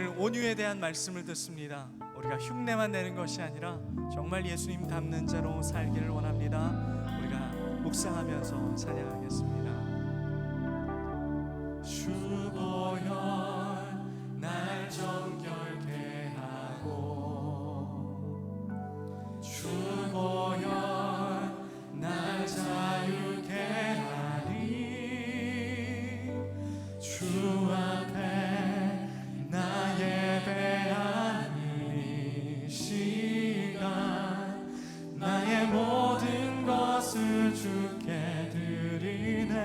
오늘 온유에 대한 말씀을 듣습니다. 우리가 흉내만 내는 것이 아니라 정말 예수님 닮는 자로 살기를 원합니다. 우리가 묵상하면서 찬양하겠습니다. 주보혈 날 정결케 하고, 주보혈 날 자유케 하리. 주 앞에 나 예배하는 이 시간, 나의 모든 것을 주께 드리네.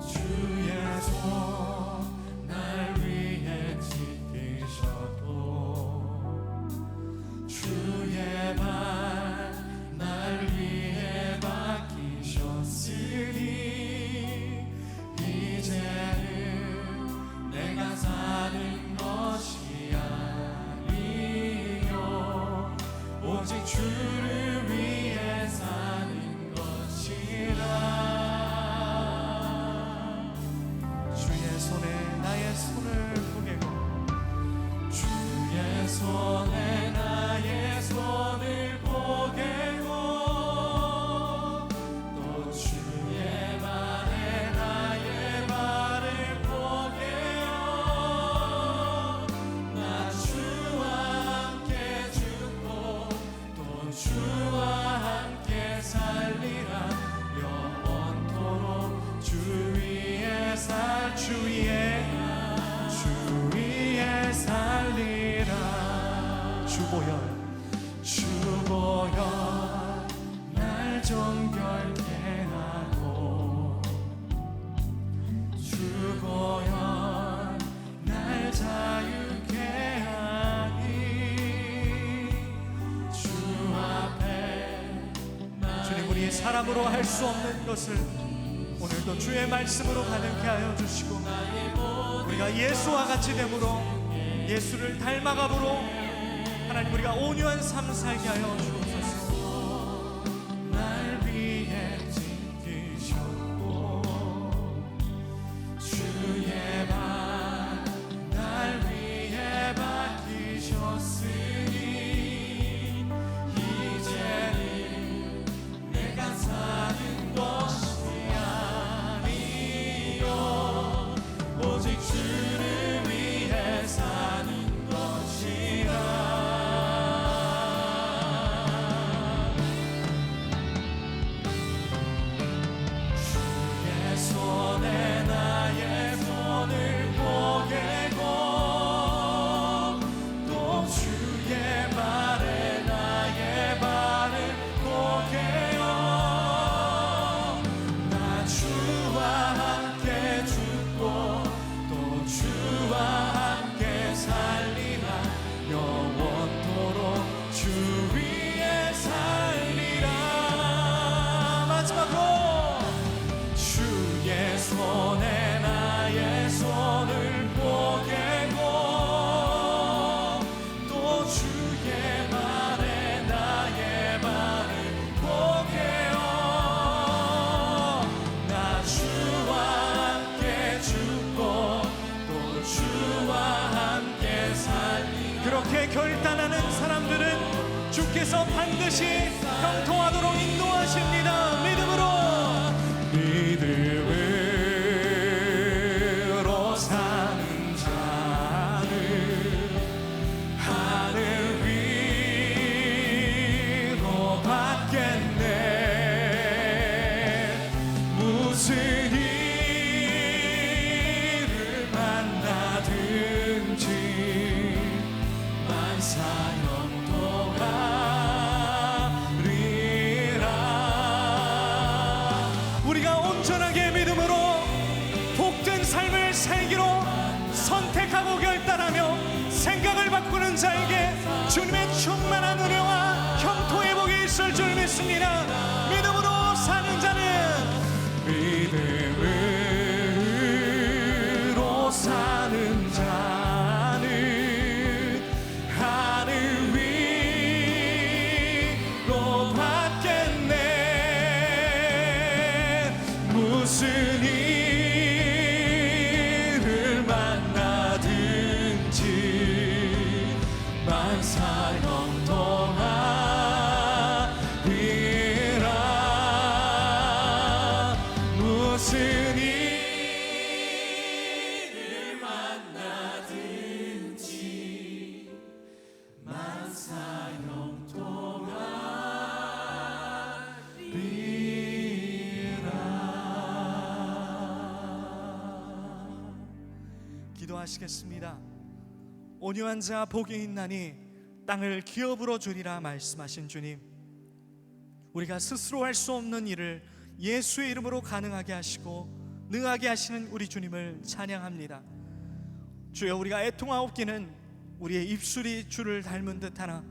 주의 손 날 위해 지키셔도, 주의 발 날 위해 맡기셨으니, 이제는 내가 사는 것이 아니요 오직 주를 위해 사는 것이라. 주의 손에 나의 손을 포개고, 주의 손에 나의 손을 포개고, 또 주의 발에 나의 발을 포개어 나 주와 함께 죽고 또 주와 함께 살리라. 영원토록 주 위에 주 위에 살리라. 주보혈 날 정결케 하고, 주보혈 날 자유케 하니. 주 앞에 주님, 우리 사람으로 할 수 없는 것을 오늘도 주의 말씀으로 가능케 하여 주시고, 우리가 예수와 같이 됨으로, 예수를 닮아감으로 하나님 우리가 온유한 삶 살게 하여 주옵소서. 날 위해 지키셨고, 주의 발 날 위해 맡기셨으니, 이제는 내가 사는 것이 아니요 오직 주를 위해 사는 것이라. 주의 손에 나의 손을 포개고, 또 주의 발에 나의 발을 포개어 나 주와 함께 죽고 또 주와 함께 살리라. 영원토록 주 위에 살리라. 마지막으로 주의 손에 나의 손을 포개고, 또 주의 발에 나의 발을 포개어 나 주와 함께 죽고 또 주와 함께 살리. 그렇게 결단하는 사람들은 주께서 반드시 형통하도록 인도하십니다. 믿음으로 사는 자는 하늘 위로 받겠네. 무슨 일을 만나든지 만사형통하리라. 우리가 온전하게 믿음으로 복된 삶을 살기로 선택하고 결단하며 생각을 바꾸는 자에게 주님의 충만한 은혜와 형통의 복이 있을 줄 믿습니다. 믿음으로 사는 자는, 믿음으로 사는 자는 하늘 위로 받겠네. 무슨 일을 만나든지 기도하시겠습니다. 온유한 자 복이 있나니 땅을 기업으로 주리라 말씀하신 주님, 우리가 스스로 할 수 없는 일을 예수의 이름으로 가능하게 하시고 능하게 하시는 우리 주님을 찬양합니다. 주여, 우리가 애통하옵기는 우리의 입술이 주를 닮은 듯하나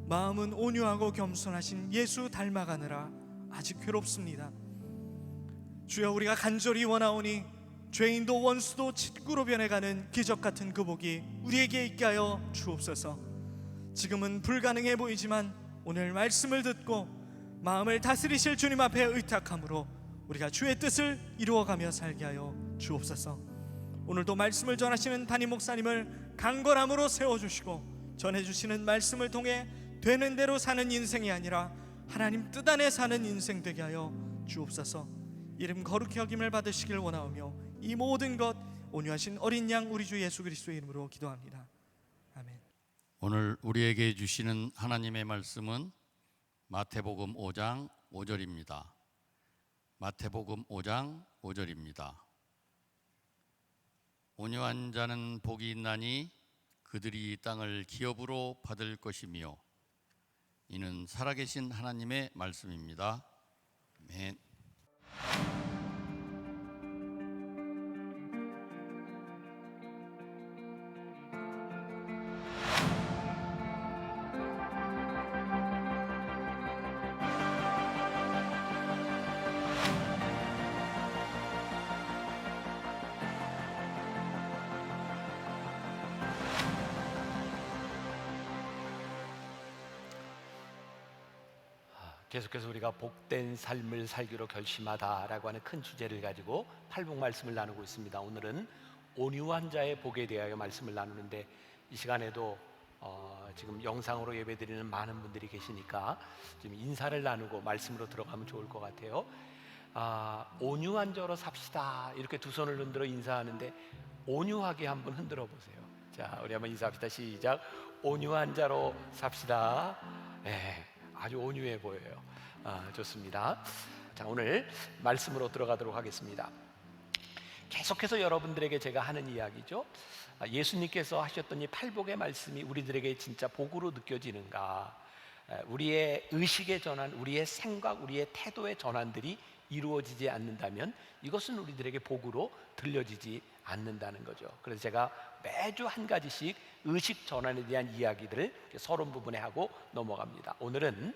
마음은 온유하고 겸손하신 예수 닮아가느라 아직 괴롭습니다. 주여, 우리가 간절히 원하오니 죄인도 원수도 친구로 변해가는 기적 같은 그 복이 우리에게 있게 하여 주옵소서. 지금은 불가능해 보이지만 오늘 말씀을 듣고 마음을 다스리실 주님 앞에 의탁함으로 우리가 주의 뜻을 이루어가며 살게 하여 주옵소서. 오늘도 말씀을 전하시는 담임 목사님을 강건함으로 세워주시고 전해주시는 말씀을 통해 되는 대로 사는 인생이 아니라 하나님 뜻 안에 사는 인생 되게 하여 주옵소서. 이름 거룩히 여김을 받으시길 원하오며 이 모든 것 온유하신 어린 양 우리 주 예수 그리스도의 이름으로 기도합니다. 아멘. 오늘 우리에게 주시는 하나님의 말씀은 마태복음 5장 5절입니다. 마태복음 5장 5절입니다. 온유한 자는 복이 있나니 그들이 이 땅을 기업으로 받을 것이며, 이는 살아계신 하나님의 말씀입니다. 아멘. 계속해서 우리가 복된 삶을 살기로 결심하다라고 하는 큰 주제를 가지고 팔복 말씀을 나누고 있습니다. 오늘은 온유한 자의 복에 대하여 말씀을 나누는데, 이 시간에도 지금 영상으로 예배드리는 많은 분들이 계시니까 지금 인사를 나누고 말씀으로 들어가면 좋을 것 같아요. 온유한 자로 삽시다, 이렇게 두 손을 흔들어 인사하는데 온유하게 한번 흔들어 보세요. 자, 우리 한번 인사합시다. 시작. 온유한 자로 삽시다. 네, 아주 온유해 보여요. 좋습니다. 자, 오늘 말씀으로 들어가도록 하겠습니다. 계속해서 여러분들에게 제가 하는 이야기죠. 예수님께서 하셨던 이 팔복의 말씀이 우리들에게 진짜 복으로 느껴지는가? 우리의 의식의 전환, 우리의 생각, 우리의 태도의 전환들이 이루어지지 않는다면 이것은 우리들에게 복으로 들려지지 않는다는 거죠. 그래서 제가 매주 한 가지씩 의식 전환에 대한 이야기들을 서론 부분에 하고 넘어갑니다. 오늘은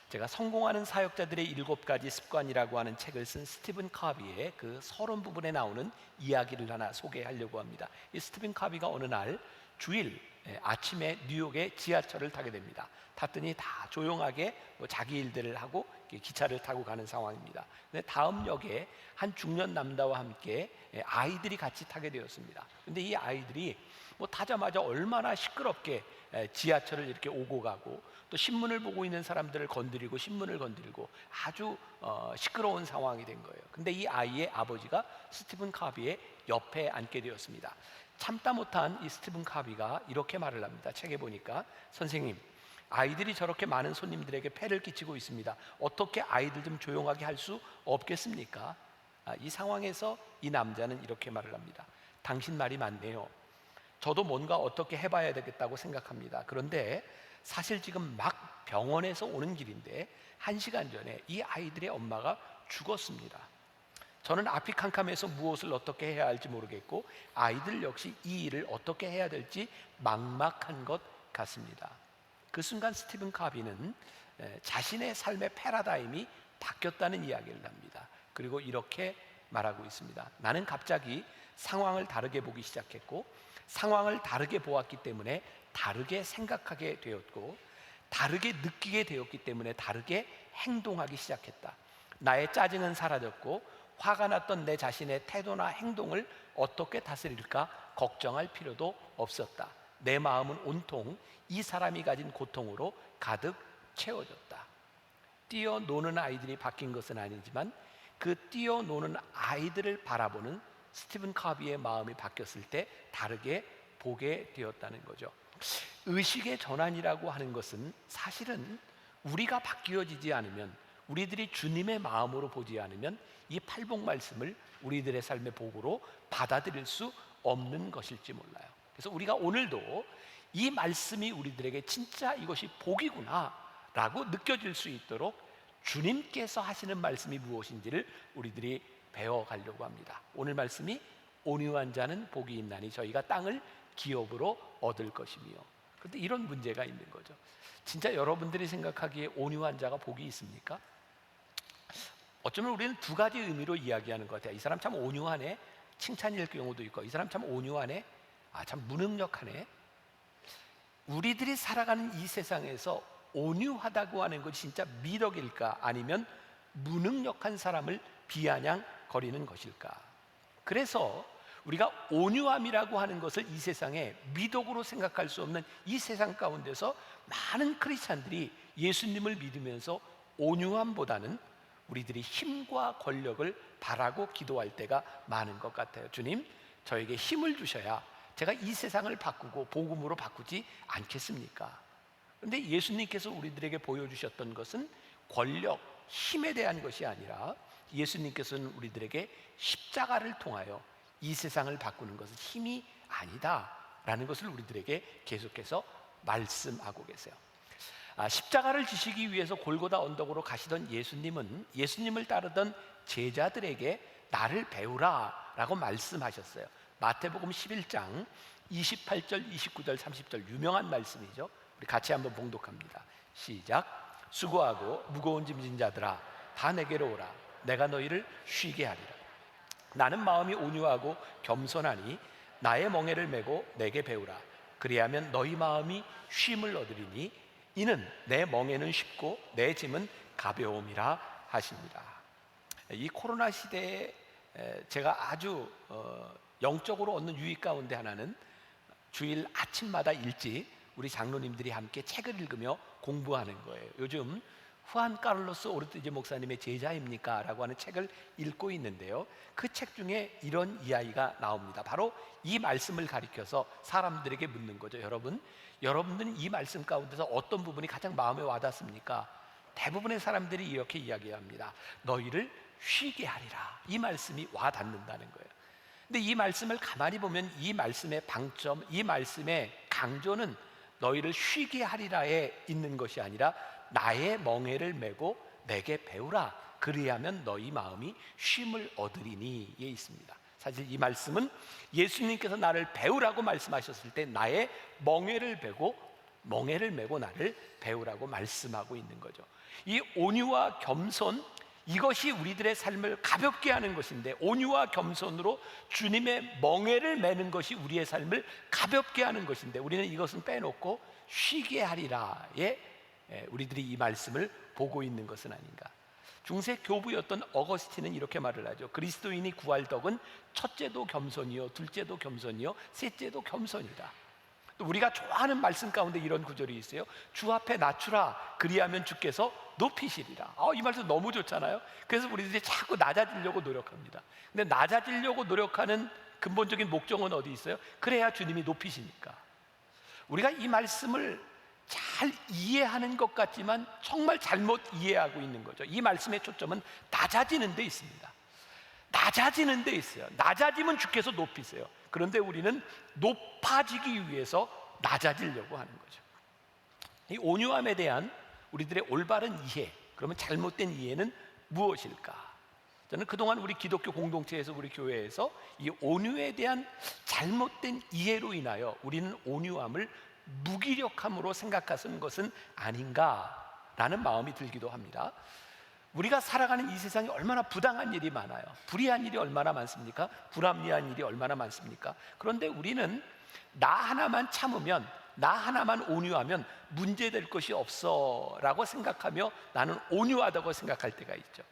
제가 성공하는 사역자들의 7가지 습관이라고 하는 책을 쓴 스티븐 카비의 그 서론 부분에 나오는 이야기를 하나 소개하려고 합니다. 이 스티븐 카비가 어느 날 주일 아침에 뉴욕의 지하철을 타게 됩니다. 탔더니 다 조용하게 자기 일들을 하고 기차를 타고 가는 상황입니다. 근데 다음 역에 한 중년 남자와 함께 아이들이 같이 타게 되었습니다. 근데 이 아이들이 타자마자 얼마나 시끄럽게 지하철을 이렇게 오고 가고, 또 신문을 보고 있는 사람들을 건드리고 신문을 건드리고 아주 시끄러운 상황이 된 거예요. 근데 이 아이의 아버지가 스티븐 카비의 옆에 앉게 되었습니다. 참다 못한 이 스티븐 카비가 이렇게 말을 합니다. 책에 보니까, 선생님, 아이들이 저렇게 많은 손님들에게 폐를 끼치고 있습니다. 어떻게 아이들 좀 조용하게 할 수 없겠습니까? 이 상황에서 이 남자는 이렇게 말을 합니다. 당신 말이 맞네요. 저도 뭔가 어떻게 해봐야 되겠다고 생각합니다. 그런데 사실 지금 막 병원에서 오는 길인데 1시간 전에 이 아이들의 엄마가 죽었습니다. 저는 앞이 캄캄해서 무엇을 어떻게 해야 할지 모르겠고, 아이들 역시 이 일을 어떻게 해야 될지 막막한 것 같습니다. 그 순간 스티븐 카비는 자신의 삶의 패러다임이 바뀌었다는 이야기를 합니다. 그리고 이렇게 말하고 있습니다. 나는 갑자기 상황을 다르게 보기 시작했고, 상황을 다르게 보았기 때문에 다르게 생각하게 되었고, 다르게 느끼게 되었기 때문에 다르게 행동하기 시작했다. 나의 짜증은 사라졌고, 화가 났던 내 자신의 태도나 행동을 어떻게 다스릴까 걱정할 필요도 없었다. 내 마음은 온통 이 사람이 가진 고통으로 가득 채워졌다. 뛰어노는 아이들이 바뀐 것은 아니지만 그 뛰어노는 아이들을 바라보는 스티븐 카비의 마음이 바뀌었을 때 다르게 보게 되었다는 거죠. 의식의 전환이라고 하는 것은 사실은 우리가 바뀌어지지 않으면, 우리들이 주님의 마음으로 보지 않으면 이 팔복 말씀을 우리들의 삶의 복으로 받아들일 수 없는 것일지 몰라요. 그래서 우리가 오늘도 이 말씀이 우리들에게 진짜 이것이 복이구나 라고 느껴질 수 있도록 주님께서 하시는 말씀이 무엇인지를 우리들이 배워가려고 합니다. 오늘 말씀이 온유한 자는 복이 있나니 저희가 땅을 기업으로 얻을 것이며. 그런데 이런 문제가 있는 거죠. 진짜 여러분들이 생각하기에 온유한 자가 복이 있습니까? 어쩌면 우리는 두 가지 의미로 이야기하는 것 같아요. 이 사람 참 온유하네, 칭찬일 경우도 있고, 이 사람 참 온유하네, 참 무능력하네. 우리들이 살아가는 이 세상에서 온유하다고 하는 것이 진짜 미덕일까, 아니면 무능력한 사람을 비아냥거리는 것일까? 그래서 우리가 온유함이라고 하는 것을 이 세상에 미덕으로 생각할 수 없는 이 세상 가운데서 많은 크리스찬들이 예수님을 믿으면서 온유함보다는 우리들이 힘과 권력을 바라고 기도할 때가 많은 것 같아요. 주님, 저에게 힘을 주셔야 제가 이 세상을 바꾸고 복음으로 바꾸지 않겠습니까? 그런데 예수님께서 우리들에게 보여주셨던 것은 권력, 힘에 대한 것이 아니라 예수님께서는 우리들에게 십자가를 통하여 이 세상을 바꾸는 것은 힘이 아니다라는 것을 우리들에게 계속해서 말씀하고 계세요. 십자가를 지시기 위해서 골고다 언덕으로 가시던 예수님은 예수님을 따르던 제자들에게 나를 배우라 라고 말씀하셨어요. 마태복음 11장 28절, 29절, 30절 유명한 말씀이죠. 우리 같이 한번 봉독합니다. 시작. 수고하고 무거운 짐진 자들아 다 내게로 오라. 내가 너희를 쉬게 하리라. 나는 마음이 온유하고 겸손하니 나의 멍에를 메고 내게 배우라. 그리하면 너희 마음이 쉼을 얻으리니 이는 내 멍에는 쉽고 내 짐은 가벼움이라 하십니다. 이 코로나 시대에 제가 아주 영적으로 얻는 유익 가운데 하나는 주일 아침마다 일찍 우리 장로님들이 함께 책을 읽으며 공부하는 거예요. 요즘 후안 카를로스 오르티즈 목사님의 제자입니까? 라고 하는 책을 읽고 있는데요, 그 책 중에 이런 이야기가 나옵니다. 바로 이 말씀을 가리켜서 사람들에게 묻는 거죠. 여러분들은 이 말씀 가운데서 어떤 부분이 가장 마음에 와닿습니까? 대부분의 사람들이 이렇게 이야기합니다. 너희를 쉬게 하리라. 이 말씀이 와닿는다는 거예요. 근데 이 말씀을 가만히 보면 이 말씀의 방점, 이 말씀의 강조는 너희를 쉬게 하리라에 있는 것이 아니라 나의 멍에를 메고 내게 배우라. 그리하면 너희 마음이 쉼을 얻으리니에 있습니다. 사실 이 말씀은 예수님께서 나를 배우라고 말씀하셨을 때 나의 멍에를 메고 나를 배우라고 말씀하고 있는 거죠. 이 온유와 겸손, 이것이 우리들의 삶을 가볍게 하는 것인데, 온유와 겸손으로 주님의 멍에를 메는 것이 우리의 삶을 가볍게 하는 것인데, 우리는 이것은 빼놓고 쉬게 하리라에 우리들이 이 말씀을 보고 있는 것은 아닌가. 중세 교부였던 어거스틴은 이렇게 말을 하죠. 그리스도인이 구할 덕은 첫째도 겸손이요, 둘째도 겸손이요, 셋째도 겸손이다. 또 우리가 좋아하는 말씀 가운데 이런 구절이 있어요. 주 앞에 낮추라. 그리하면 주께서 높이시리라. 이 말씀 너무 좋잖아요. 그래서 우리들이 자꾸 낮아지려고 노력합니다. 근데 낮아지려고 노력하는 근본적인 목적은 어디 있어요? 그래야 주님이 높이시니까. 우리가 이 말씀을 잘 이해하는 것 같지만 정말 잘못 이해하고 있는 거죠. 이 말씀의 초점은 낮아지는 데 있습니다. 낮아지는 데 있어요. 낮아지면 주께서 높이세요. 그런데 우리는 높아지기 위해서 낮아지려고 하는 거죠. 이 온유함에 대한 우리들의 올바른 이해, 그러면 잘못된 이해는 무엇일까? 저는 그동안 우리 기독교 공동체에서, 우리 교회에서 이 온유에 대한 잘못된 이해로 인하여 우리는 온유함을 무기력함으로 생각하는 것은 아닌가라는 마음이 들기도 합니다. 우리가 살아가는 이 세상에 얼마나 부당한 일이 많아요. 불의한 일이 얼마나 많습니까? 불합리한 일이 얼마나 많습니까? 그런데 우리는 나 하나만 참으면, 나 하나만 온유하면 문제될 것이 없어 라고 생각하며 나는 온유하다고 생각할 때가 있죠.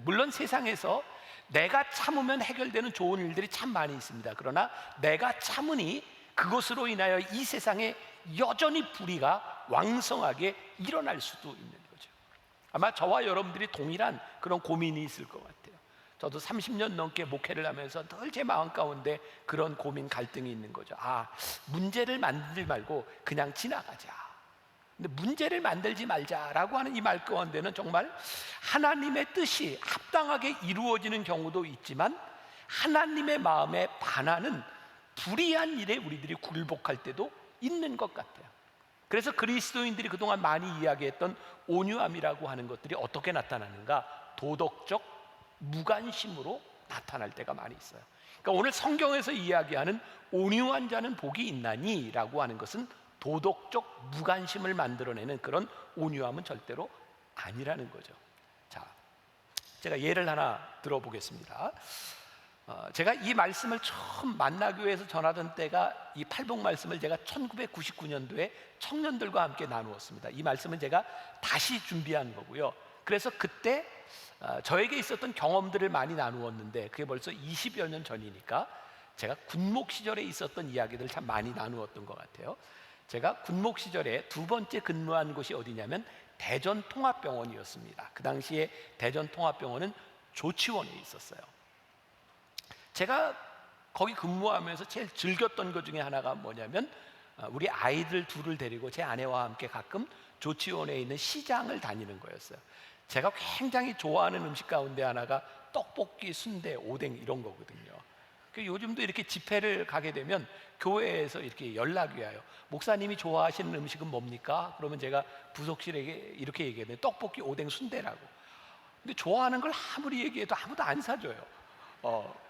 물론 세상에서 내가 참으면 해결되는 좋은 일들이 참 많이 있습니다. 그러나 내가 참으니 그것으로 인하여 이 세상에 여전히 불의가 왕성하게 일어날 수도 있는 거죠. 아마 저와 여러분들이 동일한 그런 고민이 있을 것 같아요. 저도 30년 넘게 목회를 하면서 늘 제 마음 가운데 그런 고민, 갈등이 있는 거죠. 문제를 만들지 말고 그냥 지나가자. 근데 문제를 만들지 말자라고 하는 이 말 가운데는 정말 하나님의 뜻이 합당하게 이루어지는 경우도 있지만 하나님의 마음에 반하는 불의한 일에 우리들이 굴복할 때도 있는 것 같아요. 그래서 그리스도인들이 그동안 많이 이야기했던 온유함이라고 하는 것들이 어떻게 나타나는가? 도덕적 무관심으로 나타날 때가 많이 있어요. 그러니까 오늘 성경에서 이야기하는 온유한 자는 복이 있나니 라고 하는 것은 도덕적 무관심을 만들어내는 그런 온유함은 절대로 아니라는 거죠. 자, 제가 예를 하나 들어보겠습니다. 제가 이 말씀을 처음 만나교회에서 전하던 때가 이 팔복 말씀을 제가 1999년도에 청년들과 함께 나누었습니다. 이 말씀은 제가 다시 준비한 거고요. 그래서 그때 저에게 있었던 경험들을 많이 나누었는데 그게 벌써 20여 년 전이니까 제가 군목 시절에 있었던 이야기들을 참 많이 나누었던 것 같아요. 제가 군목 시절에 두 번째 근무한 곳이 어디냐면 대전통합병원이었습니다. 그 당시에 대전통합병원은 조치원에 있었어요. 제가 거기 근무하면서 제일 즐겼던 것 중에 하나가 뭐냐면 우리 아이들 둘을 데리고 제 아내와 함께 가끔 조치원에 있는 시장을 다니는 거였어요. 제가 굉장히 좋아하는 음식 가운데 하나가 떡볶이, 순대, 오뎅 이런 거거든요. 요즘도 이렇게 집회를 가게 되면 교회에서 이렇게 연락이 와요. 목사님이 좋아하시는 음식은 뭡니까? 그러면 제가 부속실에게 이렇게 얘기해요. 떡볶이, 오뎅, 순대라고. 근데 좋아하는 걸 아무리 얘기해도 아무도 안 사줘요.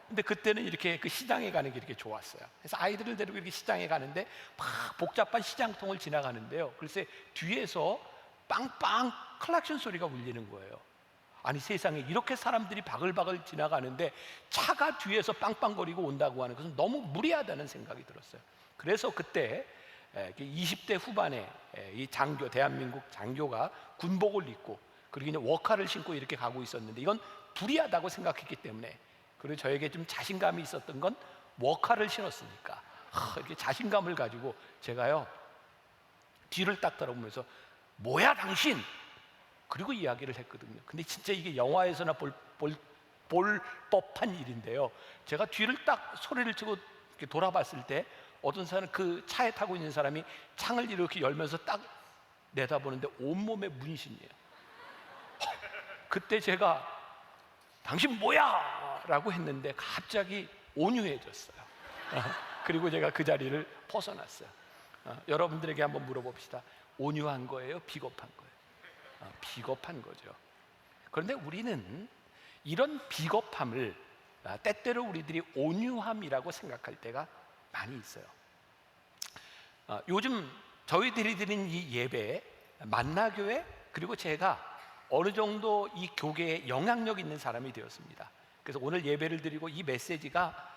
근데 그때는 이렇게 그 시장에 가는 게 이렇게 좋았어요. 그래서 아이들을 데리고 이렇게 시장에 가는데 막 복잡한 시장통을 지나가는데요. 글쎄 뒤에서 빵빵 클락션 소리가 울리는 거예요. 아니 세상에 이렇게 사람들이 바글바글 지나가는데 차가 뒤에서 빵빵거리고 온다고 하는 것은 너무 무리하다는 생각이 들었어요. 그래서 그때 20대 후반에 이 장교, 대한민국 장교가 군복을 입고 그리고 이제 워카를 신고 이렇게 가고 있었는데 이건 불의하다고 생각했기 때문에, 그리고 저에게 좀 자신감이 있었던 건 워카를 신었으니까 이렇게 자신감을 가지고 제가요 뒤를 딱 돌아보면서 뭐야 당신? 그리고 이야기를 했거든요. 근데 진짜 이게 영화에서나 볼 법한 일인데요. 제가 뒤를 딱 소리를 치고 이렇게 돌아봤을 때 어떤 사람은 그 차에 타고 있는 사람이 창을 이렇게 열면서 딱 내다보는데 온몸에 문신이에요. 그때 제가 당신 뭐야? 라고 했는데 갑자기 온유해졌어요. 그리고 제가 그 자리를 벗어났어요. 여러분들에게 한번 물어봅시다. 온유한 거예요? 비겁한 거예요? 비겁한 거죠. 그런데 우리는 이런 비겁함을 때때로 우리들이 온유함이라고 생각할 때가 많이 있어요. 요즘 저희들이 드린 이 예배, 만나교회, 그리고 제가 어느 정도 이 교계에 영향력 있는 사람이 되었습니다. 그래서 오늘 예배를 드리고 이 메시지가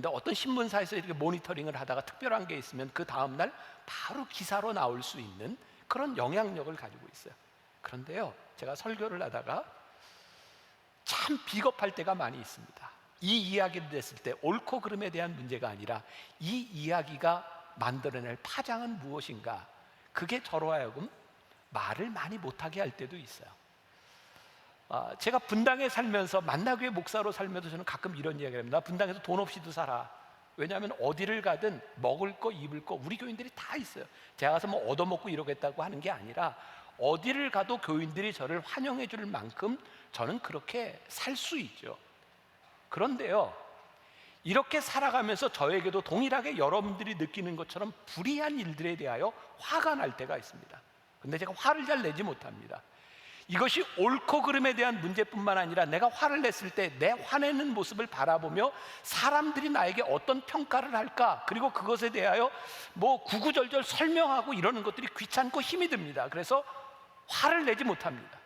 어떤 신문사에서 이렇게 모니터링을 하다가 특별한 게 있으면 그 다음날 바로 기사로 나올 수 있는 그런 영향력을 가지고 있어요. 그런데요, 제가 설교를 하다가 참 비겁할 때가 많이 있습니다. 이 이야기를 했을 때 옳고 그름에 대한 문제가 아니라 이 이야기가 만들어낼 파장은 무엇인가, 그게 저로 하여금 말을 많이 못하게 할 때도 있어요. 제가 분당에 살면서 만나교회 목사로 살면서 저는 가끔 이런 이야기를 합니다. 분당에서 돈 없이도 살아. 왜냐하면 어디를 가든 먹을 거 입을 거 우리 교인들이 다 있어요. 제가 가서 뭐 얻어먹고 이러겠다고 하는 게 아니라 어디를 가도 교인들이 저를 환영해 줄 만큼 저는 그렇게 살 수 있죠. 그런데요, 이렇게 살아가면서 저에게도 동일하게 여러분들이 느끼는 것처럼 불의한 일들에 대하여 화가 날 때가 있습니다. 근데 제가 화를 잘 내지 못합니다. 이것이 옳고 그름에 대한 문제뿐만 아니라 내가 화를 냈을 때 내 화내는 모습을 바라보며 사람들이 나에게 어떤 평가를 할까, 그리고 그것에 대하여 뭐 구구절절 설명하고 이러는 것들이 귀찮고 힘이 듭니다. 그래서 화를 내지 못합니다.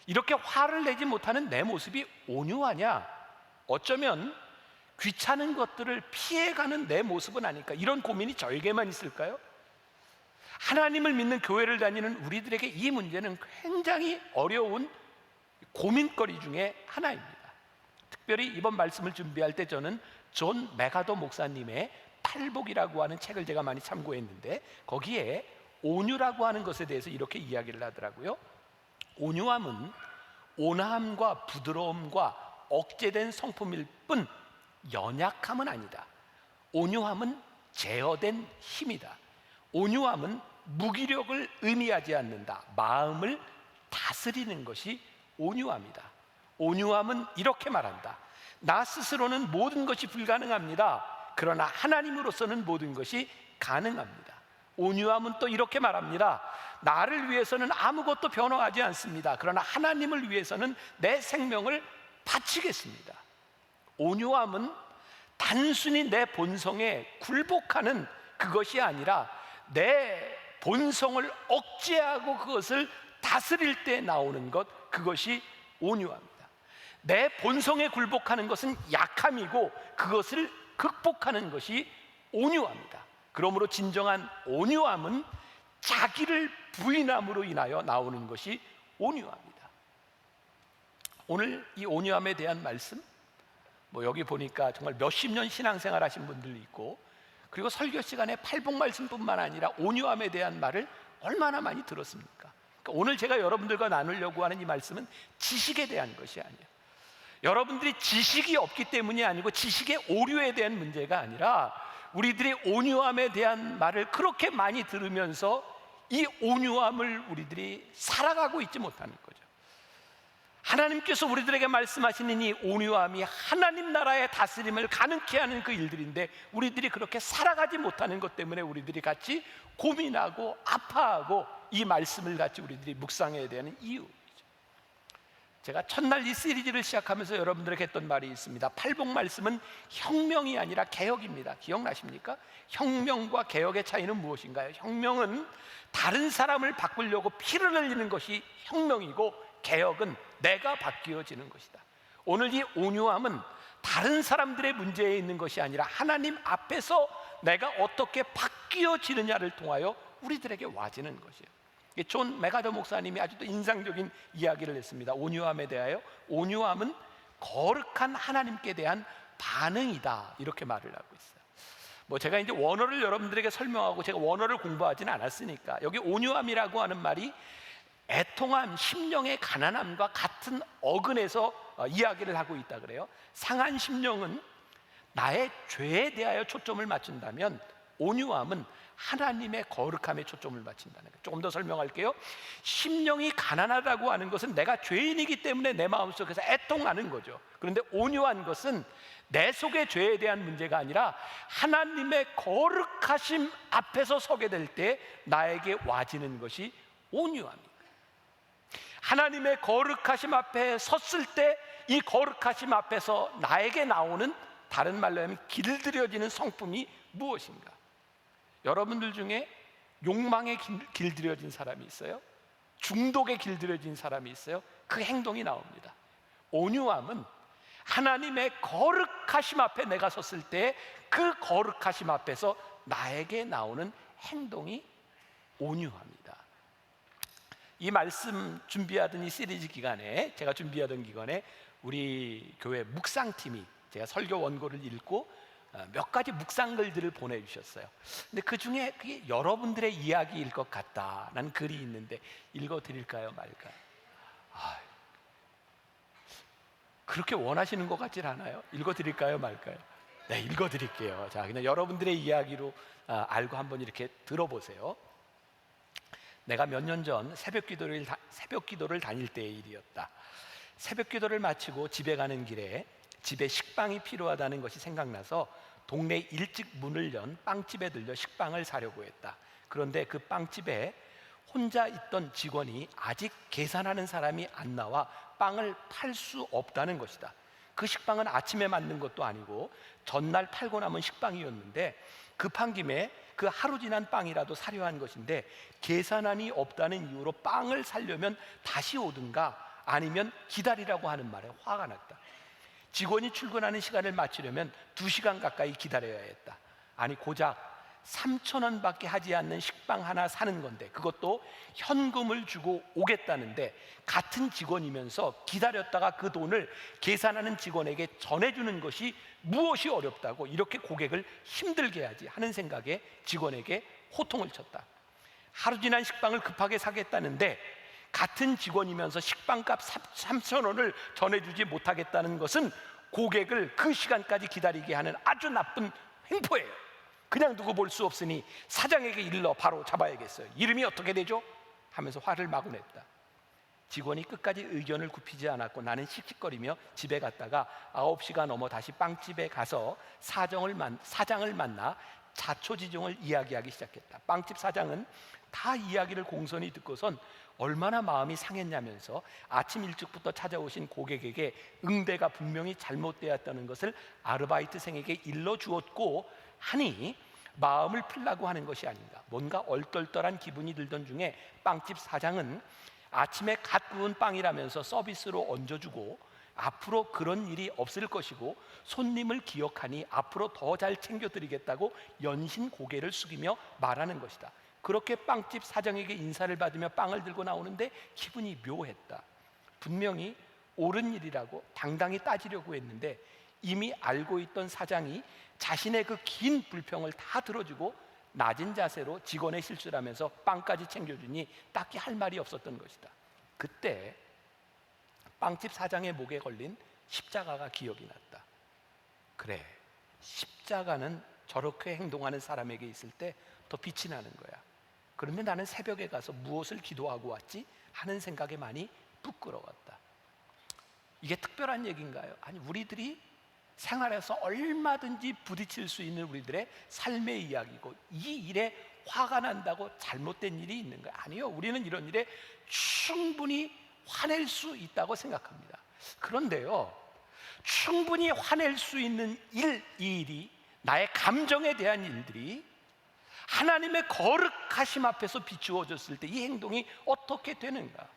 이렇게 화를 내지 못하는 내 모습이 온유하냐? 어쩌면 귀찮은 것들을 피해가는 내 모습은 아닐까? 이런 고민이 저에게만 있을까요? 하나님을 믿는 교회를 다니는 우리들에게 이 문제는 굉장히 어려운 고민거리 중에 하나입니다. 특별히 이번 말씀을 준비할 때 저는 존 메가더 목사님의 팔복이라고 하는 책을 제가 많이 참고했는데 거기에 온유라고 하는 것에 대해서 이렇게 이야기를 하더라고요. 온유함은 온화함과 부드러움과 억제된 성품일 뿐 연약함은 아니다. 온유함은 제어된 힘이다. 온유함은 무기력을 의미하지 않는다. 마음을 다스리는 것이 온유함이다. 온유함은 이렇게 말한다. 나 스스로는 모든 것이 불가능합니다. 그러나 하나님으로서는 모든 것이 가능합니다. 온유함은 또 이렇게 말합니다. 나를 위해서는 아무것도 변화하지 않습니다. 그러나 하나님을 위해서는 내 생명을 바치겠습니다. 온유함은 단순히 내 본성에 굴복하는 그것이 아니라 내 본성을 억제하고 그것을 다스릴 때 나오는 것, 그것이 온유함입니다. 내 본성에 굴복하는 것은 약함이고 그것을 극복하는 것이 온유함입니다. 그러므로 진정한 온유함은 자기를 부인함으로 인하여 나오는 것이 온유함입니다. 오늘 이 온유함에 대한 말씀, 여기 보니까 정말 몇십 년 신앙생활 하신 분들도 있고, 그리고 설교 시간에 팔복 말씀뿐만 아니라 온유함에 대한 말을 얼마나 많이 들었습니까? 그러니까 오늘 제가 여러분들과 나누려고 하는 이 말씀은 지식에 대한 것이 아니에요. 여러분들이 지식이 없기 때문이 아니고 지식의 오류에 대한 문제가 아니라 우리들이 온유함에 대한 말을 그렇게 많이 들으면서 이 온유함을 우리들이 살아가고 있지 못하는 거죠. 하나님께서 우리들에게 말씀하시는 이 온유함이 하나님 나라의 다스림을 가능케 하는 그 일들인데, 우리들이 그렇게 살아가지 못하는 것 때문에 우리들이 같이 고민하고 아파하고 이 말씀을 같이 우리들이 묵상해야 되는 이유이죠. 제가 첫날 이 시리즈를 시작하면서 여러분들에게 했던 말이 있습니다. 팔복 말씀은 혁명이 아니라 개혁입니다. 기억나십니까? 혁명과 개혁의 차이는 무엇인가요? 혁명은 다른 사람을 바꾸려고 피를 흘리는 것이 혁명이고, 개혁은 내가 바뀌어지는 것이다. 오늘 이 온유함은 다른 사람들의 문제에 있는 것이 아니라 하나님 앞에서 내가 어떻게 바뀌어지느냐를 통하여 우리들에게 와지는 것이에요. 존 메가더 목사님이 아주 인상적인 이야기를 했습니다. 온유함에 대하여, 온유함은 거룩한 하나님께 대한 반응이다, 이렇게 말을 하고 있어요. 제가 이제 원어를 여러분들에게 설명하고, 제가 원어를 공부하지는 않았으니까, 여기 온유함이라고 하는 말이 애통함, 심령의 가난함과 같은 어근에서 이야기를 하고 있다 그래요. 상한 심령은 나의 죄에 대하여 초점을 맞춘다면, 온유함은 하나님의 거룩함에 초점을 맞춘다는 거예요. 조금 더 설명할게요. 심령이 가난하다고 하는 것은 내가 죄인이기 때문에 내 마음속에서 애통하는 거죠. 그런데 온유한 것은 내 속의 죄에 대한 문제가 아니라 하나님의 거룩하심 앞에서 서게 될 때 나에게 와지는 것이 온유함입니다. 하나님의 거룩하심 앞에 섰을 때 이 거룩하심 앞에서 나에게 나오는, 다른 말로 하면 길들여지는 성품이 무엇인가? 여러분들 중에 욕망에 길들여진 사람이 있어요? 중독에 길들여진 사람이 있어요? 그 행동이 나옵니다. 온유함은 하나님의 거룩하심 앞에 내가 섰을 때 그 거룩하심 앞에서 나에게 나오는 행동이 온유합니다. 이 말씀 준비하던 이 시리즈 기간에, 제가 준비하던 기간에 우리 교회 묵상팀이 제가 설교 원고를 읽고 몇 가지 묵상글들을 보내주셨어요. 근데 그 중에 그게 여러분들의 이야기일 것 같다라는 글이 있는데 읽어드릴까요 말까요? 그렇게 원하시는 것 같진 않아요. 읽어드릴까요 말까요? 네, 읽어드릴게요. 자, 그냥 여러분들의 이야기로 알고 한번 이렇게 들어보세요. 내가 몇 년 전 새벽 기도를 다닐 때의 일이었다. 새벽 기도를 마치고 집에 가는 길에 집에 식빵이 필요하다는 것이 생각나서 동네 일찍 문을 연 빵집에 들려 식빵을 사려고 했다. 그런데 그 빵집에 혼자 있던 직원이 아직 계산하는 사람이 안 나와 빵을 팔 수 없다는 것이다. 그 식빵은 아침에 만든 것도 아니고 전날 팔고 남은 식빵이었는데 급한 김에 그 하루 지난 빵이라도 사려 한 것인데 계산안이 없다는 이유로 빵을 사려면 다시 오든가 아니면 기다리라고 하는 말에 화가 났다. 직원이 출근하는 시간을 맞추려면 2시간 가까이 기다려야 했다. 아니 고작 3,000원밖에 하지 않는 식빵 하나 사는 건데, 그것도 현금을 주고 오겠다는데 같은 직원이면서 기다렸다가 그 돈을 계산하는 직원에게 전해주는 것이 무엇이 어렵다고 이렇게 고객을 힘들게 하지 하는 생각에 직원에게 호통을 쳤다. 하루 지난 식빵을 급하게 사겠다는데 같은 직원이면서 식빵값 3,000원을 전해주지 못하겠다는 것은 고객을 그 시간까지 기다리게 하는 아주 나쁜 횡포예요. 그냥 두고 볼 수 없으니 사장에게 일러 바로 잡아야겠어요. 이름이 어떻게 되죠? 하면서 화를 마구 냈다. 직원이 끝까지 의견을 굽히지 않았고 나는 씩씩거리며 집에 갔다가 9시가 넘어 다시 빵집에 가서 사장을 만나 자초지종을 이야기하기 시작했다. 빵집 사장은 다 이야기를 공손히 듣고선 얼마나 마음이 상했냐면서 아침 일찍부터 찾아오신 고객에게 응대가 분명히 잘못되었다는 것을 아르바이트생에게 일러주었고 하니 마음을 풀라고 하는 것이 아닌가. 뭔가 얼떨떨한 기분이 들던 중에 빵집 사장은 아침에 갓 구운 빵이라면서 서비스로 얹어주고 앞으로 그런 일이 없을 것이고 손님을 기억하니 앞으로 더 잘 챙겨드리겠다고 연신 고개를 숙이며 말하는 것이다. 그렇게 빵집 사장에게 인사를 받으며 빵을 들고 나오는데 기분이 묘했다. 분명히 옳은 일이라고 당당히 따지려고 했는데 이미 알고 있던 사장이 자신의 그 긴 불평을 다 들어주고 낮은 자세로 직원의 실수라면서 빵까지 챙겨주니 딱히 할 말이 없었던 것이다. 그때 빵집 사장의 목에 걸린 십자가가 기억이 났다. 그래, 십자가는 저렇게 행동하는 사람에게 있을 때 더 빛이 나는 거야. 그런데 나는 새벽에 가서 무엇을 기도하고 왔지? 하는 생각에 많이 부끄러웠다. 이게 특별한 얘기인가요? 아니, 우리들이 생활에서 얼마든지 부딪힐 수 있는 우리들의 삶의 이야기고, 이 일에 화가 난다고 잘못된 일이 있는 거야? 아니요, 우리는 이런 일에 충분히 화낼 수 있다고 생각합니다. 그런데요, 충분히 화낼 수 있는 이 일이, 나의 감정에 대한 일들이 하나님의 거룩하심 앞에서 비추어졌을 때 이 행동이 어떻게 되는가?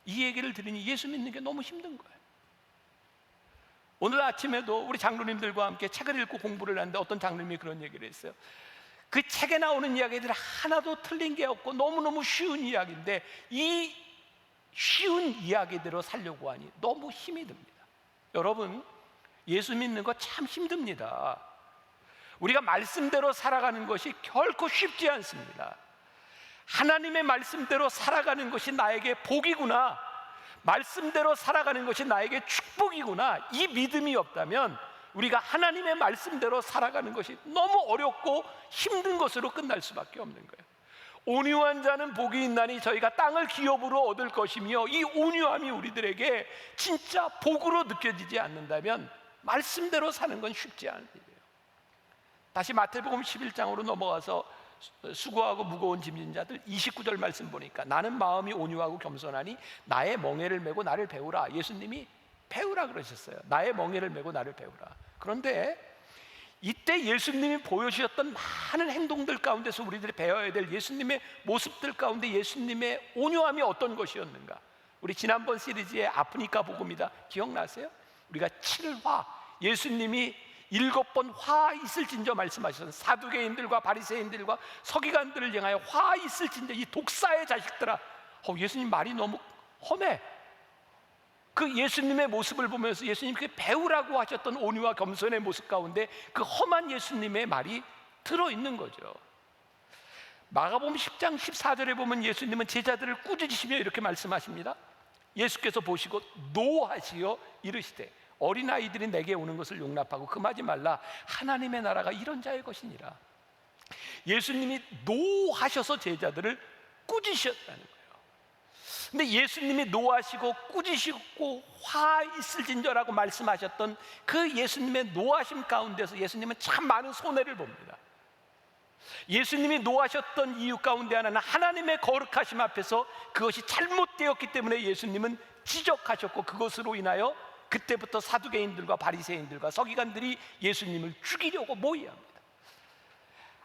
이 얘기를 들으니 예수 믿는 게 너무 힘든 거예요. 오늘 아침에도 우리 장로님들과 함께 책을 읽고 공부를 하는데 어떤 장로님이 그런 얘기를 했어요. 그 책에 나오는 이야기들이 하나도 틀린 게 없고 너무너무 쉬운 이야기인데 이 쉬운 이야기대로 살려고 하니 너무 힘이 듭니다. 여러분, 예수 믿는 거 참 힘듭니다. 우리가 말씀대로 살아가는 것이 결코 쉽지 않습니다. 하나님의 말씀대로 살아가는 것이 나에게 복이구나, 말씀대로 살아가는 것이 나에게 축복이구나, 이 믿음이 없다면 우리가 하나님의 말씀대로 살아가는 것이 너무 어렵고 힘든 것으로 끝날 수밖에 없는 거예요. 온유한 자는 복이 있나니 저희가 땅을 기업으로 얻을 것이며, 이 온유함이 우리들에게 진짜 복으로 느껴지지 않는다면 말씀대로 사는 건 쉽지 않은 일이에요. 다시 마태복음 11장으로 넘어가서 수고하고 무거운 짐진 자들 29절 말씀 보니까 나는 마음이 온유하고 겸손하니 나의 멍에를 메고 나를 배우라. 예수님이 배우라 그러셨어요. 나의 멍에를 메고 나를 배우라. 그런데 이때 예수님이 보여주셨던 많은 행동들 가운데서 우리들이 배워야 될 예수님의 모습들 가운데 예수님의 온유함이 어떤 것이었는가? 우리 지난번 시리즈의 아프니까 복음이다 기억나세요? 우리가 7화, 예수님이 7번 화 있을진저 말씀하셨던 사두개인들과 바리새인들과 서기관들을 향하여 화 있을진저, 이 독사의 자식들아. 예수님 말이 너무 험해. 그 예수님의 모습을 보면서 예수님 그 배우라고 하셨던 온유와 겸손의 모습 가운데 그 험한 예수님의 말이 들어있는 거죠. 마가복음 10장 14절에 보면 예수님은 제자들을 꾸짖으시며 이렇게 말씀하십니다. 예수께서 보시고 노하시어 이르시되 어린아이들이 내게 오는 것을 용납하고 금하지 말라. 하나님의 나라가 이런 자의 것이니라. 예수님이 노하셔서 제자들을 꾸짖으셨다는 거예요. 근데 예수님이 노하시고 꾸짖으시고 화 있을진저라고 말씀하셨던 그 예수님의 노하심 가운데서 예수님은 참 많은 손해를 봅니다. 예수님이 노하셨던 이유 가운데 하나는 하나님의 거룩하심 앞에서 그것이 잘못되었기 때문에 예수님은 지적하셨고, 그것으로 인하여 그때부터 사두개인들과 바리새인들과 서기관들이 예수님을 죽이려고 모의합니다.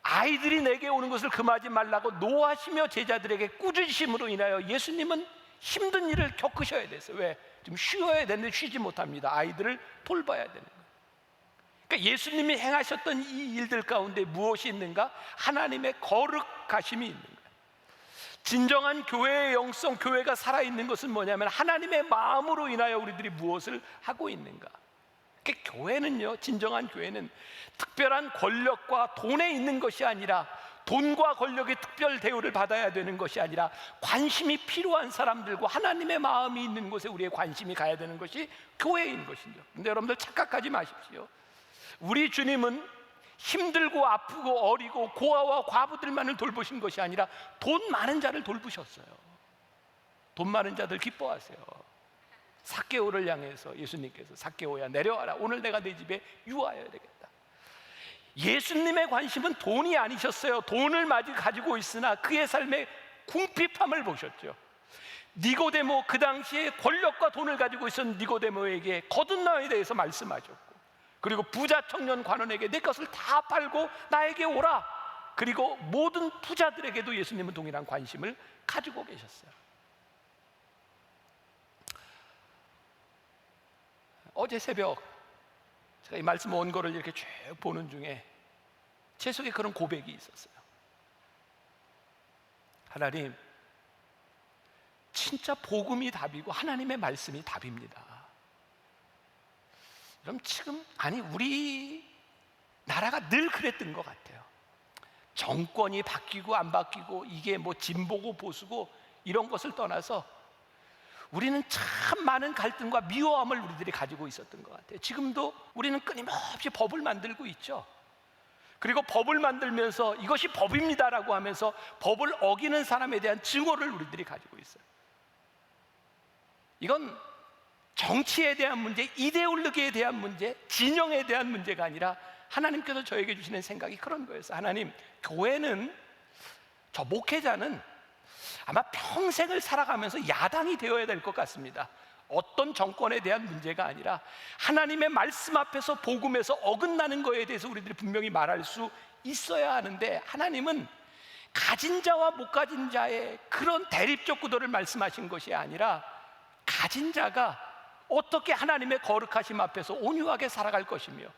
아이들이 내게 오는 것을 금하지 말라고 노하시며 제자들에게 꾸짖으심으로 인하여 예수님은 힘든 일을 겪으셔야 됐어요. 왜? 좀 쉬어야 되는데 쉬지 못합니다. 아이들을 돌봐야 되는 거예요. 그러니까 예수님이 행하셨던 이 일들 가운데 무엇이 있는가? 하나님의 거룩하심이 있는 거예요. 진정한 교회의 영성, 교회가 살아있는 것은 뭐냐면 하나님의 마음으로 인하여 우리들이 무엇을 하고 있는가. 그러니까 교회는요, 진정한 교회는 특별한 권력과 돈에 있는 것이 아니라, 돈과 권력의 특별 대우를 받아야 되는 것이 아니라 관심이 필요한 사람들과 하나님의 마음이 있는 곳에 우리의 관심이 가야 되는 것이 교회인 것이죠. 근데 여러분들 착각하지 마십시오. 우리 주님은 힘들고 아프고 어리고 고아와 과부들만을 돌보신 것이 아니라 돈 많은 자를 돌보셨어요. 돈 많은 자들 기뻐하세요. 삭개오를 향해서 예수님께서 삭개오야 내려와라. 오늘 내가 내 집에 유하여야 되겠다. 예수님의 관심은 돈이 아니셨어요. 돈을 가지고 있으나 그의 삶의 궁핍함을 보셨죠. 니고데모, 그 당시에 권력과 돈을 가지고 있었던 니고데모에게 거듭남에 대해서 말씀하셨고, 그리고 부자 청년 관원에게 내 것을 다 팔고 나에게 오라. 그리고 모든 부자들에게도 예수님은 동일한 관심을 가지고 계셨어요. 어제 새벽 제가 이 말씀 원고를 이렇게 쭉 보는 중에 제 속에 그런 고백이 있었어요. 하나님, 진짜 복음이 답이고 하나님의 말씀이 답입니다. 그럼 지금 우리 나라가 늘 그랬던 것 같아요. 정권이 바뀌고 안 바뀌고 이게 뭐 진보고 보수고 이런 것을 떠나서 우리는 참 많은 갈등과 미워함을 우리들이 가지고 있었던 것 같아요. 지금도 우리는 끊임없이 법을 만들고 있죠. 그리고 법을 만들면서 이것이 법입니다라고 하면서 법을 어기는 사람에 대한 증오를 우리들이 가지고 있어요. 이건 정치에 대한 문제, 이데올로기에 대한 문제, 진영에 대한 문제가 아니라 하나님께서 저에게 주시는 생각이 그런 거였어요. 하나님, 교회는, 저 목회자는 아마 평생을 살아가면서 야당이 되어야 될 것 같습니다. 어떤 정권에 대한 문제가 아니라 하나님의 말씀 앞에서 복음에서 어긋나는 거에 대해서 우리들이 분명히 말할 수 있어야 하는데, 하나님은 가진 자와 못 가진 자의 그런 대립적 구도를 말씀하신 것이 아니라 가진 자가 어떻게 하나님의 거룩하심 앞에서 온유하게 살아갈 것이며,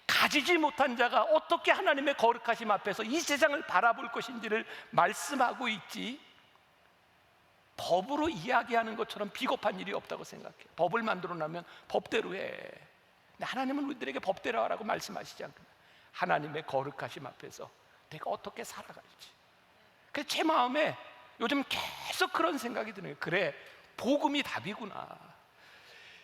가지지 못한 자가 어떻게 하나님의 거룩하심 앞에서 이 세상을 바라볼 것인지를 말씀하고 있지, 법으로 이야기하는 것처럼 비겁한 일이 없다고 생각해요. 법을 만들어 놔면 법대로 해. 근데 하나님은 우리들에게 법대로 하라고 말씀하시지 않거든요. 하나님의 거룩하심 앞에서 내가 어떻게 살아갈지. 그래서 제 마음에 요즘 계속 그런 생각이 드는 거예요. 그래, 복음이 답이구나.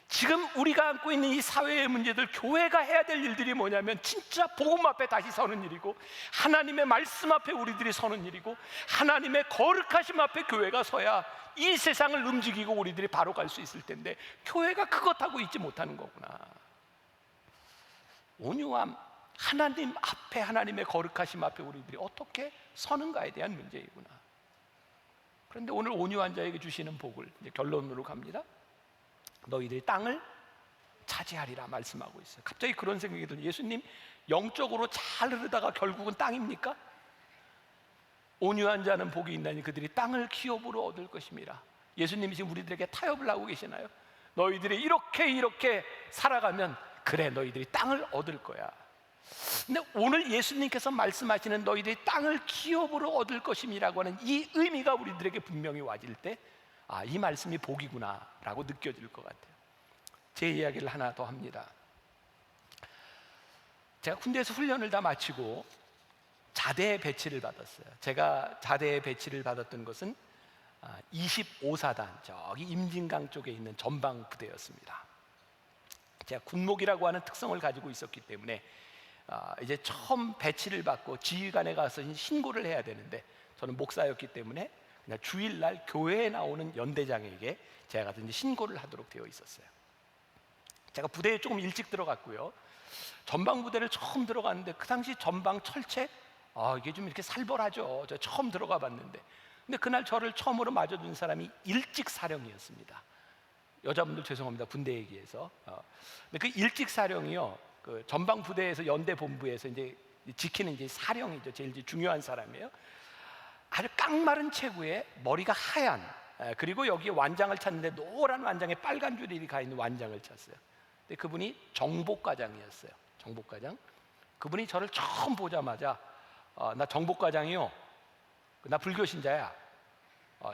지금 우리가 안고 있는 이 사회의 문제들, 교회가 해야 될 일들이 뭐냐면 진짜 복음 앞에 다시 서는 일이고, 하나님의 말씀 앞에 우리들이 서는 일이고, 하나님의 거룩하심 앞에 교회가 서야 이 세상을 움직이고 우리들이 바로 갈 수 있을 텐데, 교회가 그것하고 있지 못하는 거구나. 온유함, 하나님 앞에, 하나님의 거룩하심 앞에 우리들이 어떻게 서는가에 대한 문제이구나. 그런데 오늘 온유한 자에게 주시는 복을, 이제 결론으로 갑니다. 너희들이 땅을 차지하리라 말씀하고 있어요. 갑자기 그런 생각이 들어요. 예수님, 영적으로 잘 흐르다가 결국은 땅입니까? 온유한 자는 복이 있나니 그들이 땅을 기업으로 얻을 것임이라. 예수님이 지금 우리들에게 타협을 하고 계시나요? 너희들이 이렇게 살아가면 그래, 너희들이 땅을 얻을 거야. 근데 오늘 예수님께서 말씀하시는 너희들이 땅을 기업으로 얻을 것임이라고 하는 이 의미가 우리들에게 분명히 와질 때, 이 말씀이 복이구나 라고 느껴질 것 같아요. 제 이야기를 하나 더 합니다. 제가 군대에서 훈련을 다 마치고 자대에 배치를 받았어요. 제가 자대에 배치를 받았던 것은 25사단, 저기 임진강 쪽에 있는 전방 부대였습니다. 제가 군목이라고 하는 특성을 가지고 있었기 때문에 이제 처음 배치를 받고 지휘관에 가서 신고를 해야 되는데, 저는 목사였기 때문에 그냥 주일날 교회에 나오는 연대장에게 제가 가서 이제 신고를 하도록 되어 있었어요. 제가 부대에 조금 일찍 들어갔고요. 전방 부대를 처음 들어갔는데 그 당시 전방 철책, 이게 좀 이렇게 살벌하죠. 저 처음 들어가 봤는데, 근데 그날 저를 처음으로 맞아준 사람이 일찍 사령이었습니다. 여자분들 죄송합니다, 군대 얘기해서. 근데 그 일찍 사령이요, 그 전방 부대에서 연대 본부에서 이제 지키는 이제 사령이죠. 제일 중요한 사람이에요. 아주 깡마른 체구에 머리가 하얀, 그리고 여기에 완장을 찼는데 노란 완장에 빨간 줄이 가 있는 완장을 찼어요. 근데 그분이 정복과장이었어요. 정복과장. 그분이 저를 처음 보자마자 나 정복과장이요, 나 불교 신자야.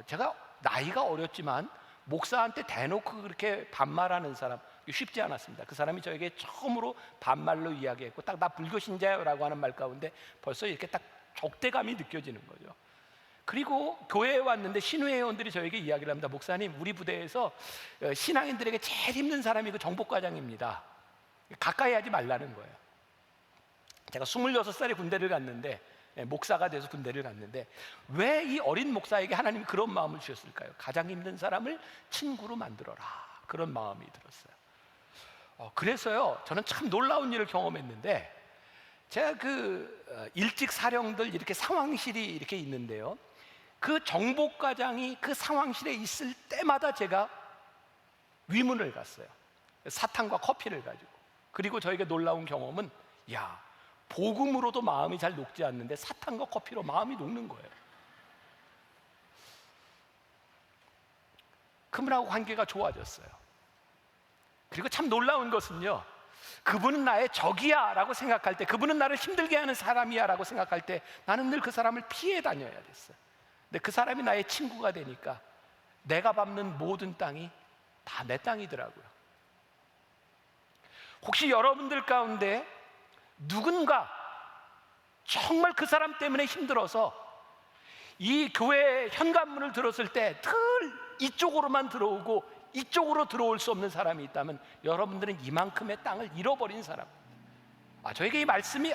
제가 나이가 어렸지만 목사한테 대놓고 그렇게 반말하는 사람 쉽지 않았습니다. 그 사람이 저에게 처음으로 반말로 이야기했고, 딱 나 불교 신자요라고 하는 말 가운데 벌써 이렇게 딱 적대감이 느껴지는 거죠. 그리고 교회에 왔는데 신우회원들이 저에게 이야기를 합니다. 목사님, 우리 부대에서 신앙인들에게 제일 힘든 사람이 그 정복과장입니다. 가까이 하지 말라는 거예요. 제가 26살에 군대를 갔는데 목사가 돼서 군대를 갔는데 왜 이 어린 목사에게 하나님이 그런 마음을 주셨을까요? 가장 힘든 사람을 친구로 만들어라, 그런 마음이 들었어요. 그래서요, 저는 참 놀라운 일을 경험했는데, 제가 일직 사령들 이렇게 상황실이 이렇게 있는데요, 그 정복과장이 그 상황실에 있을 때마다 제가 위문을 갔어요. 사탕과 커피를 가지고. 그리고 저에게 놀라운 경험은, 야, 복음으로도 마음이 잘 녹지 않는데 사탕과 커피로 마음이 녹는 거예요. 그분하고 관계가 좋아졌어요. 그리고 참 놀라운 것은요, 그분은 나의 적이야 라고 생각할 때, 그분은 나를 힘들게 하는 사람이야 라고 생각할 때 나는 늘 그 사람을 피해 다녀야 됐어요. 근데 그 사람이 나의 친구가 되니까 내가 밟는 모든 땅이 다 내 땅이더라고요. 혹시 여러분들 가운데 누군가 정말 그 사람 때문에 힘들어서 이 교회 현관문을 들었을 때 늘 이쪽으로만 들어오고 이쪽으로 들어올 수 없는 사람이 있다면 여러분들은 이만큼의 땅을 잃어버린 사람. 저에게 이 말씀이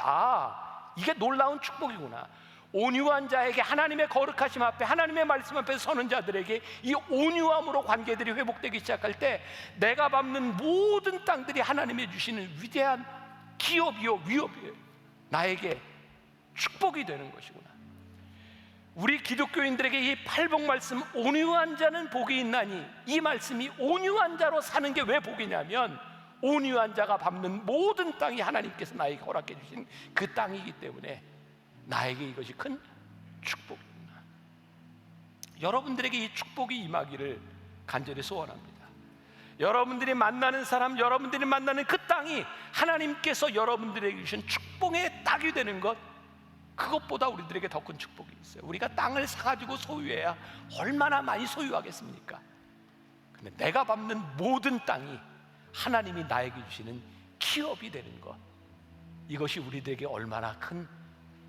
이게 놀라운 축복이구나. 온유한 자에게, 하나님의 거룩하심 앞에, 하나님의 말씀 앞에 서는 자들에게 이 온유함으로 관계들이 회복되기 시작할 때 내가 밟는 모든 땅들이 하나님이 주시는 위대한 기업이요 위협이에요. 나에게 축복이 되는 것이구나. 우리 기독교인들에게 이 팔복 말씀, 온유한 자는 복이 있나니, 이 말씀이 온유한 자로 사는 게 왜 복이냐면, 온유한 자가 밟는 모든 땅이 하나님께서 나에게 허락해 주신 그 땅이기 때문에 나에게 이것이 큰 축복이구나. 여러분들에게 이 축복이 임하기를 간절히 소원합니다. 여러분들이 만나는 사람, 여러분들이 만나는 그 땅이 하나님께서 여러분들에게 주신 축복의 땅이 되는 것, 그것보다 우리들에게 더 큰 축복이 있어요. 우리가 땅을 사가지고 소유해야 얼마나 많이 소유하겠습니까? 근데 내가 밟는 모든 땅이 하나님이 나에게 주시는 기업이 되는 것, 이것이 우리들에게 얼마나 큰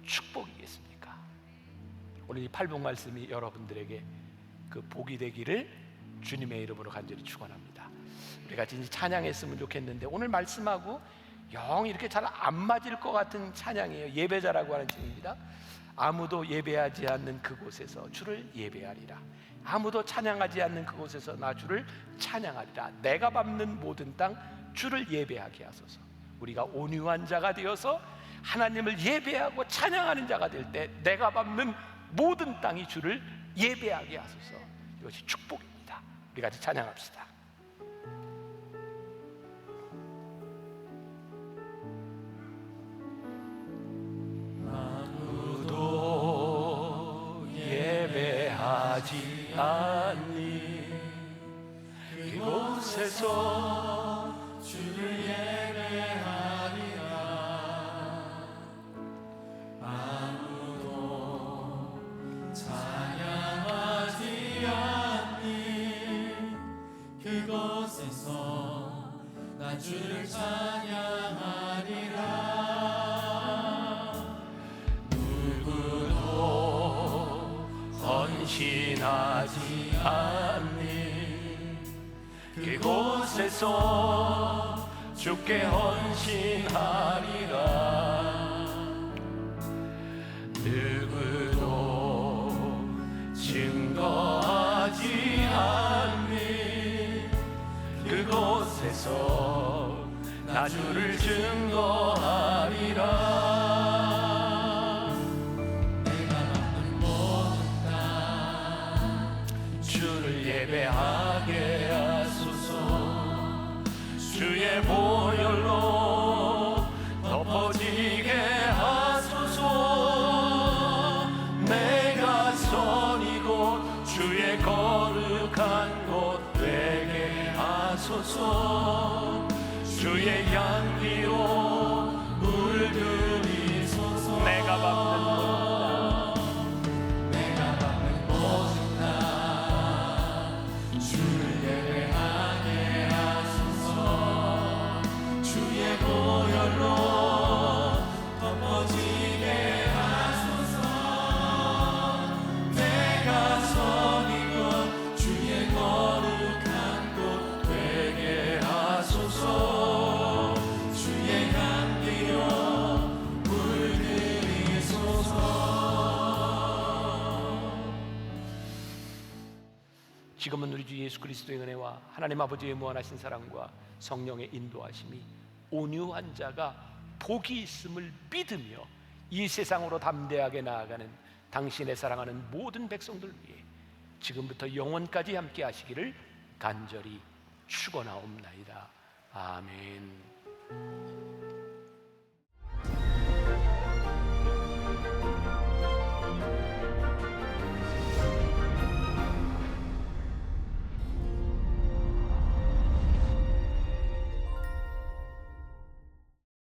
축복이겠습니까? 오늘 이 팔복 말씀이 여러분들에게 그 복이 되기를 주님의 이름으로 간절히 축원합니다. 우리가 진짜 찬양했으면 좋겠는데 오늘 말씀하고 영 이렇게 잘 안 맞을 것 같은 찬양이에요. 예배자라고 하는 책입니다. 아무도 예배하지 않는 그곳에서 주를 예배하리라. 아무도 찬양하지 않는 그곳에서 나 주를 찬양하리라. 내가 밟는 모든 땅 주를 예배하게 하소서. 우리가 온유한 자가 되어서 하나님을 예배하고 찬양하는 자가 될 때 내가 밟는 모든 땅이 주를 예배하게 하소서. 이것이 축복입니다. 우리 같이 찬양합시다. 아무도 예배하지 않니 그곳에서 주를 예배하리라. 아무도 찬양하지 않니 그곳에서 나 주를 찬양하리라. 누구도 헌신하지 않니 그곳에서 주께 헌신하리라. 누구도 증거하지 않니 그곳에서 나 주를 증거하리라. 내가 밟는 모든 땅 주를 예배하게 하소서. 주의 보혈로 덮어지게 하소서. 내가 선이고 주의 거룩한 곳 되게 하소서. 주의 향기로 물들이소서. 내가 밟는 모든 땅 주를 예배하게 하소서. 주의 보혈로 덮어지게 하소서. 내가 선이고 주의 거룩한 곳 되게 하소서. 지금은 우리 주 예수 그리스도의 은혜와 하나님 아버지의 무한하신 사랑과 성령의 인도하심이 온유한 자가 복이 있음을 믿으며 이 세상으로 담대하게 나아가는 당신의 사랑하는 모든 백성들 위해 지금부터 영원까지 함께 하시기를 간절히 축원하옵나이다. 아멘.